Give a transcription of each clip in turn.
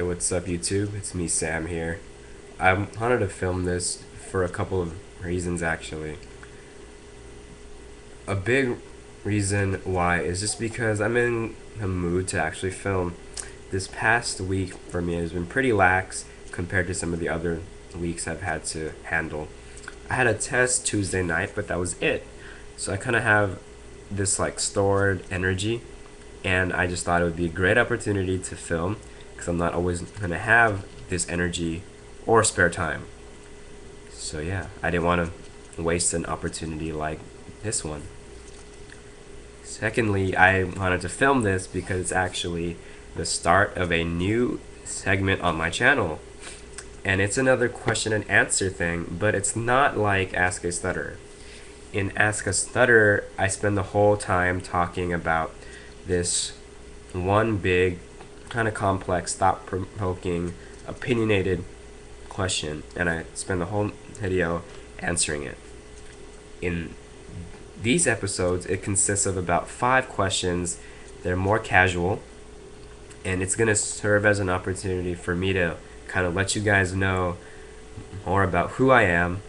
Hey, what's up, YouTube? It's me, Sam, here. I wanted to film this for a couple of reasons, actually. A big reason why is just because I'm in a mood to actually film. This past week for me has been pretty lax compared to some of the other weeks I've had to handle. I had a test Tuesday night, but that was it. So I kind of have this like stored energy, and I just thought it would be a great opportunity to film because I'm not always going to have this energy or spare time. So yeah, I didn't want to waste an opportunity like this one. Secondly, I wanted to film this because it's actually the start of a new segment on my channel. And it's another question and answer thing, but it's not like Ask a Stutter. In Ask a Stutter, I spend the whole time talking about this one big, kind of complex, thought provoking, opinionated question, and I spend the whole video answering it. In these episodes, it consists of about 5 questions. They're more casual, and it's going to serve as an opportunity for me to kind of let you guys know more about who I am,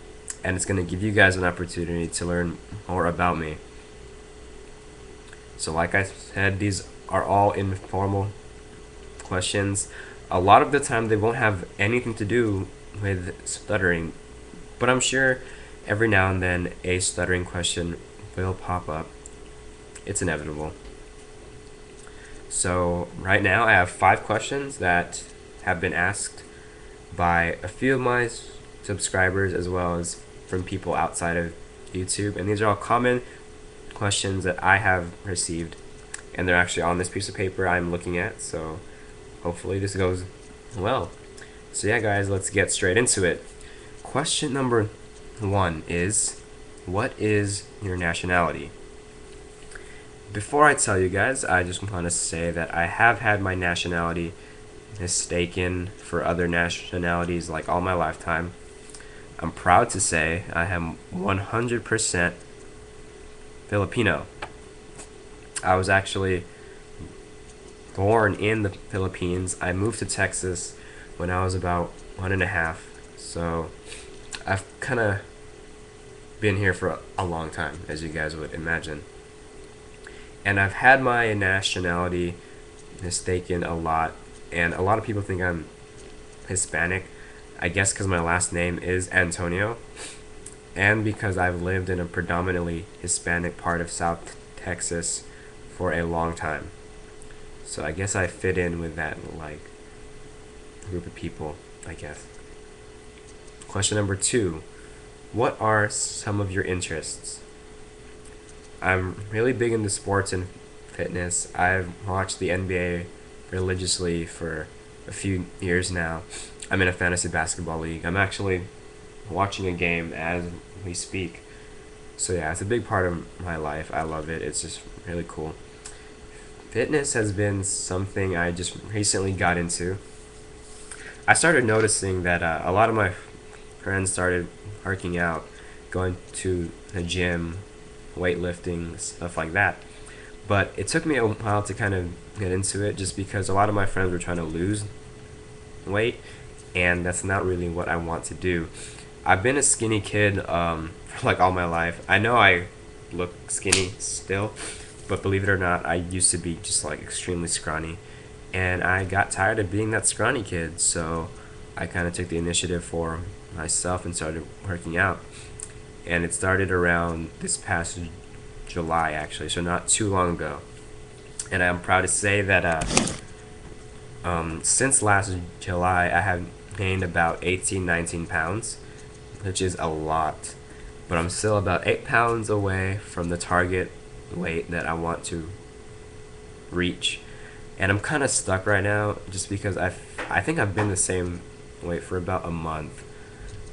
and it's going to give you guys an opportunity to learn more about me. So like I said, these are all informal questions. A lot of the time they won't have anything to do with stuttering, but I'm sure every now and then a stuttering question will pop up. It's inevitable. So right now I have 5 questions that have been asked by a few of my subscribers as well as from people outside of YouTube, and these are all common questions that I have received, and they're actually on this piece of paper I'm looking at, so hopefully this goes well. So yeah, guys, let's get straight into it. Question number 1 is, what is your nationality? Before I tell you guys, I just want to say that I have had my nationality mistaken for other nationalities like all my lifetime. I'm proud to say I am 100% Filipino. I was actually born in the Philippines. I moved to Texas when I was about 1.5, so I've kind of been here for a long time, as you guys would imagine. And I've had my nationality mistaken a lot, and a lot of people think I'm Hispanic. I guess because my last name is Antonio, and because I've lived in a predominantly Hispanic part of South Texas for a long time. So I guess I fit in with that like group of people, I guess. Question number 2. What are some of your interests? I'm really big into sports and fitness. I've watched the NBA religiously for a few years now. I'm in a fantasy basketball league. I'm actually watching a game as we speak. So yeah, it's a big part of my life. I love it. It's just really cool. Fitness has been something I just recently got into. I started noticing that a lot of my friends started working out, going to the gym, weightlifting, stuff like that. But it took me a while to kind of get into it just because a lot of my friends were trying to lose weight, and that's not really what I want to do. I've been a skinny kid for like all my life. I know I look skinny still, but believe it or not, I used to be just like extremely scrawny, and I got tired of being that scrawny kid, so I kind of took the initiative for myself and started working out. And it started around this past July, actually, so not too long ago. And I'm proud to say that since last July, I have gained about 18, 19 pounds, which is a lot. But I'm still about 8 pounds away from the target weight that I want to reach. And I'm kind of stuck right now just because I think I've been the same weight for about a month.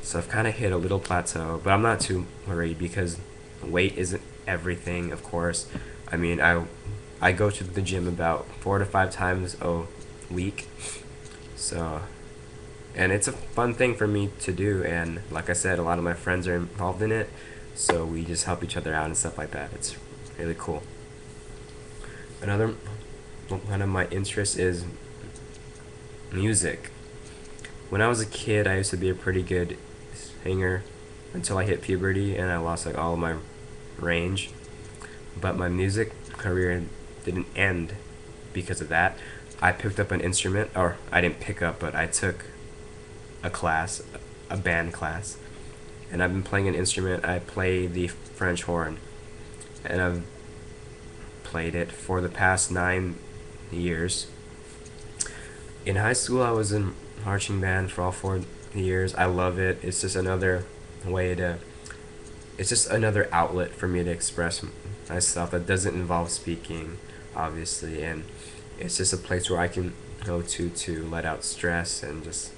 So I've kind of hit a little plateau, but I'm not too worried because weight isn't everything, of course. I mean, I go to the gym about 4 to 5 times a week. So, and it's a fun thing for me to do, and like I said, a lot of my friends are involved in it, so we just help each other out and stuff like that. It's really cool. Another one of my interests is music. When I was a kid, I used to be a pretty good singer until I hit puberty and I lost like all of my range. But my music career didn't end because of that. I picked up an instrument, or I didn't pick up, but I took a class, a band class, and I've been playing an instrument. I play the French horn, and I've played it for the past 9 years. In high school, I was in marching band for all 4 years. I love it. It's just another way to. It's just another outlet for me to express myself that doesn't involve speaking, obviously, and it's just a place where I can go to let out stress and just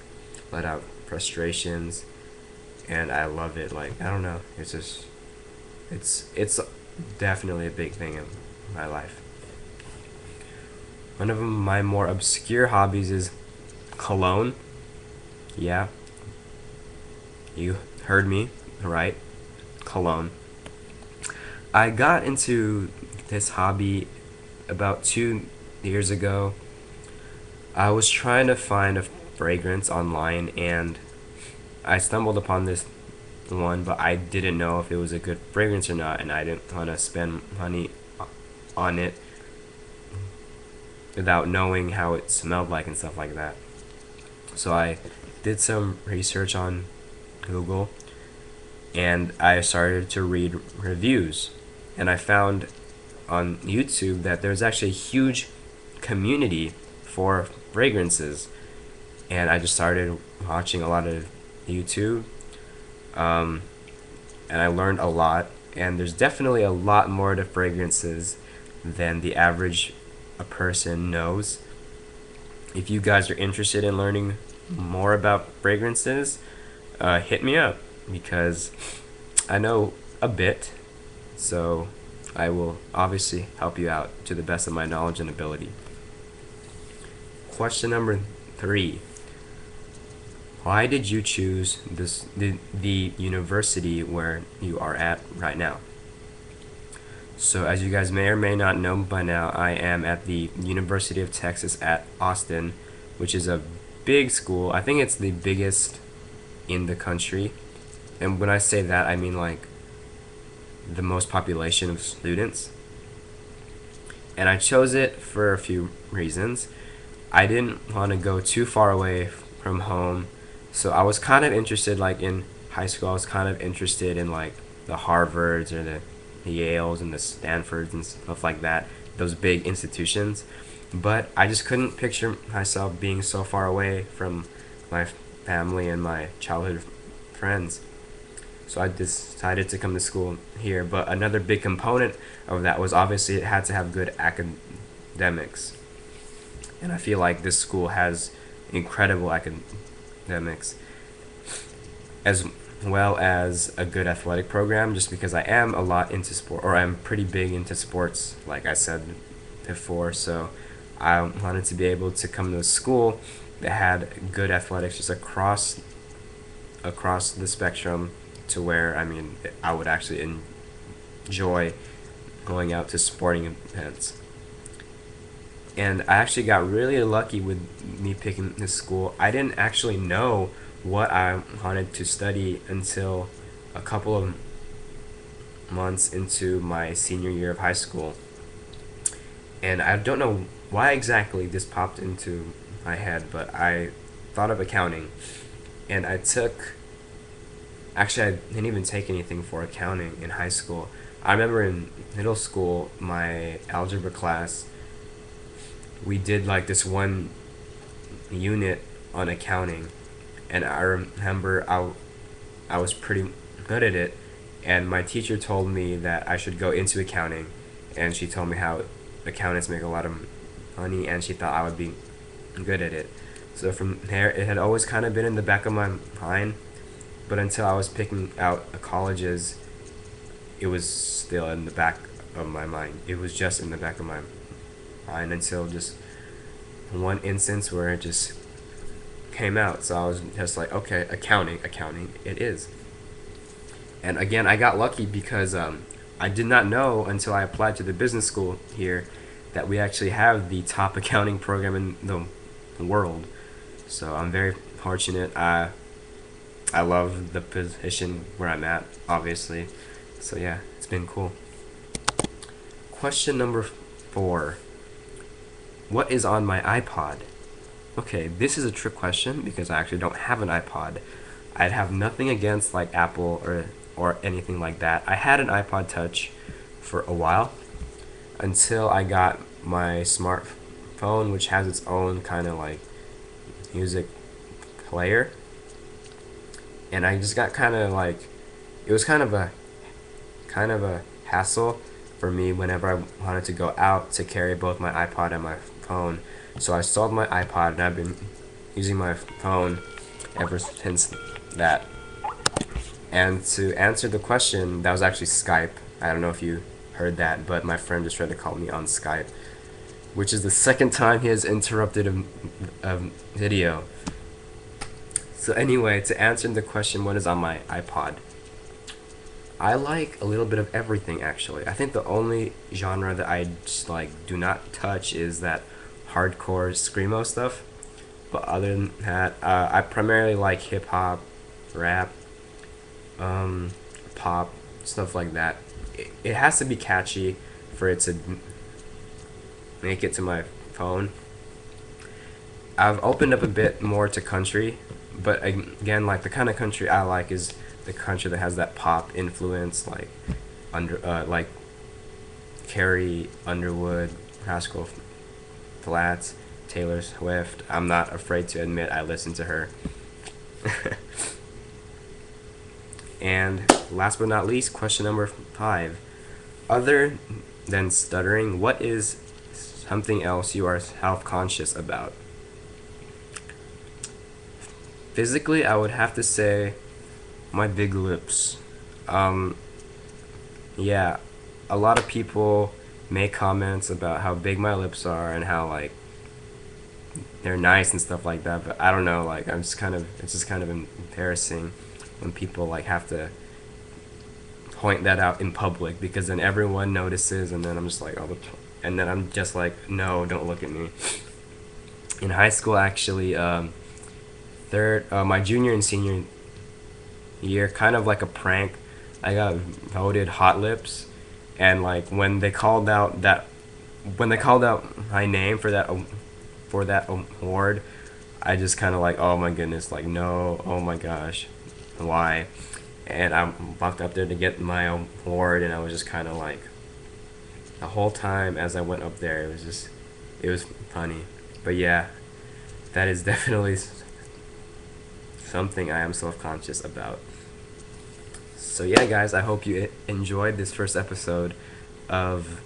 let out frustrations, and I love it. Like I don't know, it's just it's definitely a big thing in my life. One of my more obscure hobbies is cologne. Yeah, you heard me right, cologne. I got into this hobby about 2 years ago. I was trying to find a fragrance online and I stumbled upon this one, but I didn't know if it was a good fragrance or not, and I didn't want to spend money on it without knowing how it smelled like and stuff like that. So I did some research on Google and I started to read reviews. And I found on YouTube that there's actually a huge community for fragrances. And I just started watching a lot of YouTube. Um, and I learned a lot. And there's definitely a lot more to fragrances than the average a person knows. If you guys are interested in learning more about fragrances, hit me up because I know a bit. So I will obviously help you out to the best of my knowledge and ability. Question number 3. Why did you choose the university where you are at right now? So as you guys may or may not know by now, I am at the University of Texas at Austin, which is a big school. I think it's the biggest in the country. And when I say that, I mean like the most population of students. And I chose it for a few reasons. I didn't want to go too far away from home. So I was kind of interested, like in high school, I was kind of interested in like the Harvards or the Yales and the Stanfords and stuff like that, those big institutions. But I just couldn't picture myself being so far away from my family and my childhood friends. So I decided to come to school here. But another big component of that was obviously it had to have good academics. And I feel like this school has incredible academics as well as a good athletic program, just because I am a lot into sport, or I'm pretty big into sports, like I said before. So I wanted to be able to come to a school that had good athletics just across the spectrum, to where I mean I would actually enjoy going out to sporting events. And I actually got really lucky with me picking this school. I didn't actually know what I wanted to study until a couple of months into my senior year of high school. And I don't know why exactly this popped into my head, but I thought of accounting. And actually, I didn't even take anything for accounting in high school. I remember in middle school, my algebra class, we did like this one unit on accounting, and I remember I was pretty good at it, and my teacher told me that I should go into accounting, and she told me how accountants make a lot of money, and she thought I would be good at it. So from there, it had always kind of been in the back of my mind, but until I was picking out colleges, it was still in the back of my mind. It was just in the back of my mind until just one instance where it just came out. So I was just like, okay, accounting, it is. And again, I got lucky because I did not know until I applied to the business school here that we actually have the top accounting program in the world. So I'm very fortunate. I love the position where I'm at, obviously. So yeah, it's been cool. Question number 4. What is on my iPod? Okay, this is a trick question because I actually don't have an iPod. I'd have nothing against like Apple or anything like that. I had an iPod Touch for a while until I got my smartphone, which has its own kind of like music player, and I just got kind of like, it was kind of a hassle for me whenever I wanted to go out to carry both my iPod and my phone. So I sold my iPod and I've been using my phone ever since that. And to answer the question, that was actually Skype. I don't know if you heard that, but my friend just tried to call me on Skype, which is the second time he has interrupted a video. So anyway, to answer the question, what is on my iPod? I like a little bit of everything, actually. I think the only genre that I just like do not touch is that hardcore screamo stuff. But other than that, I primarily like hip hop, rap, pop, stuff like that. It has to be catchy for it to make it to my phone. I've opened up a bit more to country, but again, like the kind of country I like is the country that has that pop influence, like Carrie Underwood, Rascal Flatts, Taylor Swift. I'm not afraid to admit I listen to her. And last but not least, question number 5. Other than stuttering, what is something else you are self-conscious about? Physically, I would have to say my big lips. Yeah, a lot of people make comments about how big my lips are and how like they're nice and stuff like that, but I don't know, like it's just kind of embarrassing when people like have to point that out in public, because then everyone notices, and then I'm just like, oh, and then I'm just like, no, don't look at me. In high school, actually, my junior and senior year, kind of like a prank, I got voted hot lips, and like when they called out my name for that award, I just kind of like, oh my goodness, like no, oh my gosh, why? And I walked up there to get my award, and I was just kind of like, the whole time as I went up there, it was funny. But yeah, that is definitely something I am self-conscious about. So yeah, guys, I hope you enjoyed this first episode of,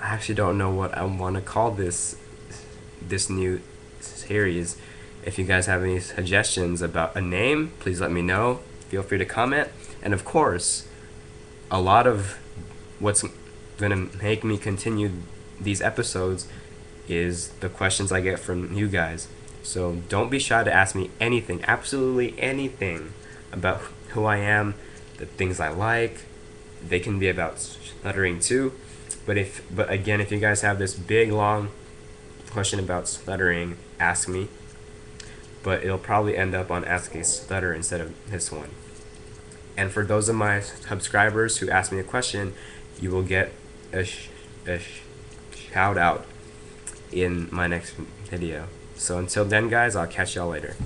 I actually don't know what I want to call this new series. If you guys have any suggestions about a name, please let me know. Feel free to comment. And of course, a lot of what's going to make me continue these episodes is the questions I get from you guys. So don't be shy to ask me anything, absolutely anything about who I am, the things I like. They can be about stuttering too. But again, if you guys have this big long question about stuttering, ask me. But it'll probably end up on Ask a Stutter instead of this one. And for those of my subscribers who ask me a question, you will get a shout out in my next video. So until then, guys, I'll catch y'all later.